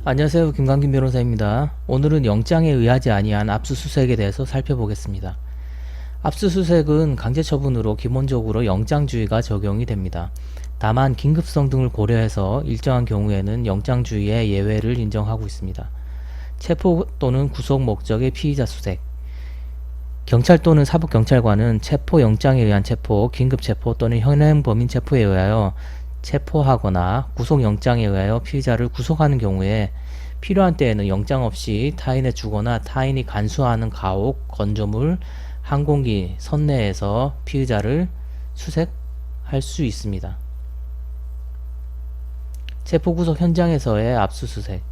안녕하세요. 김광kim 변호사입니다. 오늘은 영장에 의하지 아니한 압수수색에 대해서 살펴보겠습니다. 압수수색은 강제처분으로 기본적으로 영장주의가 적용이 됩니다. 다만 긴급성 등을 고려해서 일정한 경우에는 영장주의의 예외를 인정하고 있습니다. 체포 또는 구속 목적의 피의자 수색, 경찰 또는 사법경찰관은 체포영장에 의한 체포, 긴급체포 또는 현행범인 체포에 의하여 체포하거나 구속영장에 의하여 피의자를 구속하는 경우에 필요한 때에는 영장 없이 타인에 주거나 타인이 간수하는 가옥, 건조물, 항공기, 선내에서 피의자를 수색할 수 있습니다. 체포구속 현장에서의 압수수색,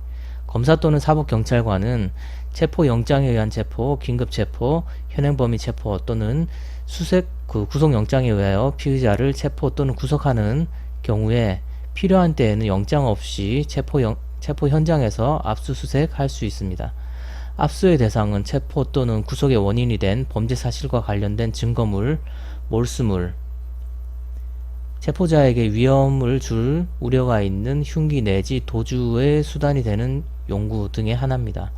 검사 또는 사법경찰관은 체포영장에 의한 체포, 긴급체포, 현행범인 체포 또는 구속영장에 의하여 피의자를 체포 또는 구속하는 경우에 필요한 때에는 영장 없이 체포 현장에서 압수수색할 수 있습니다. 압수의 대상은 체포 또는 구속의 원인이 된 범죄 사실과 관련된 증거물, 몰수물, 체포자에게 위험을 줄 우려가 있는 흉기 내지 도주의 수단이 되는 용구 등의 하나입니다.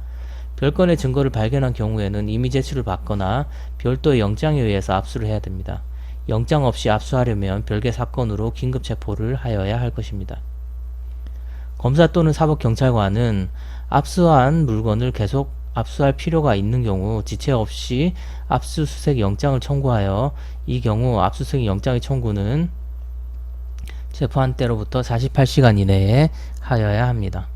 별건의 증거를 발견한 경우에는 임의 제출을 받거나 별도의 영장에 의해서 압수를 해야 됩니다. 영장 없이 압수하려면 별개 사건으로 긴급 체포를 하여야 할 것입니다. 검사 또는 사법경찰관은 압수한 물건을 계속 압수할 필요가 있는 경우 지체 없이 압수수색 영장을 청구하여 이 경우 압수수색 영장의 청구는 체포한 때로부터 48시간 이내에 하여야 합니다.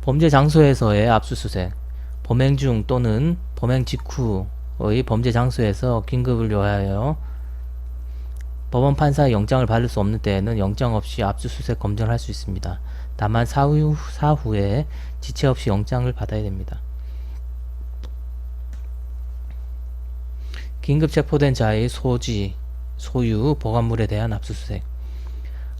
범죄 장소에서의 압수수색, 범행 중 또는 범행 직후의 범죄 장소에서 긴급을 요하여 법원 판사의 영장을 받을 수 없는 때에는 영장 없이 압수수색 검증을 할 수 있습니다. 다만 사후에 지체 없이 영장을 받아야 됩니다. 긴급 체포된 자의 소유, 보관물에 대한 압수수색,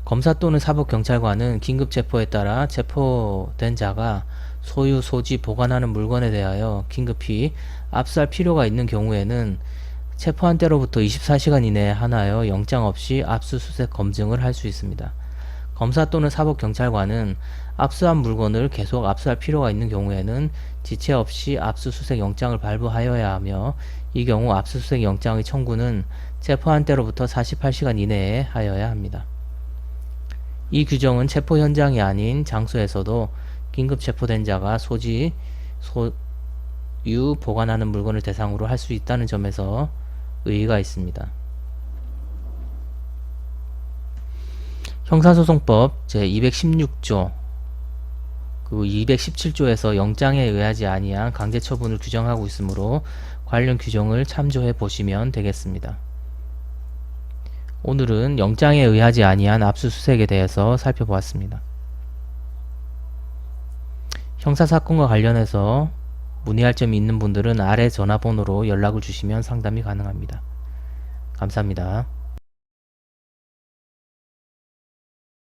검사 또는 사법경찰관은 긴급 체포에 따라 체포된 자가 소유, 소지, 보관하는 물건에 대하여 긴급히 압수할 필요가 있는 경우에는 체포한 때로부터 24시간 이내에 하나여 영장 없이 압수수색 검증을 할 수 있습니다. 검사 또는 사법경찰관은 압수한 물건을 계속 압수할 필요가 있는 경우에는 지체 없이 압수수색 영장을 발부하여야 하며 이 경우 압수수색 영장의 청구는 체포한 때로부터 48시간 이내에 하여야 합니다. 이 규정은 체포 현장이 아닌 장소에서도 긴급 체포된 자가 소유, 보관하는 물건을 대상으로 할 수 있다는 점에서 의의가 있습니다. 형사소송법 제216조 그리고 217조에서 영장에 의하지 아니한 강제처분을 규정하고 있으므로 관련 규정을 참조해 보시면 되겠습니다. 오늘은 영장에 의하지 아니한 압수수색에 대해서 살펴보았습니다. 형사사건과 관련해서 문의할 점이 있는 분들은 아래 전화번호로 연락을 주시면 상담이 가능합니다. 감사합니다.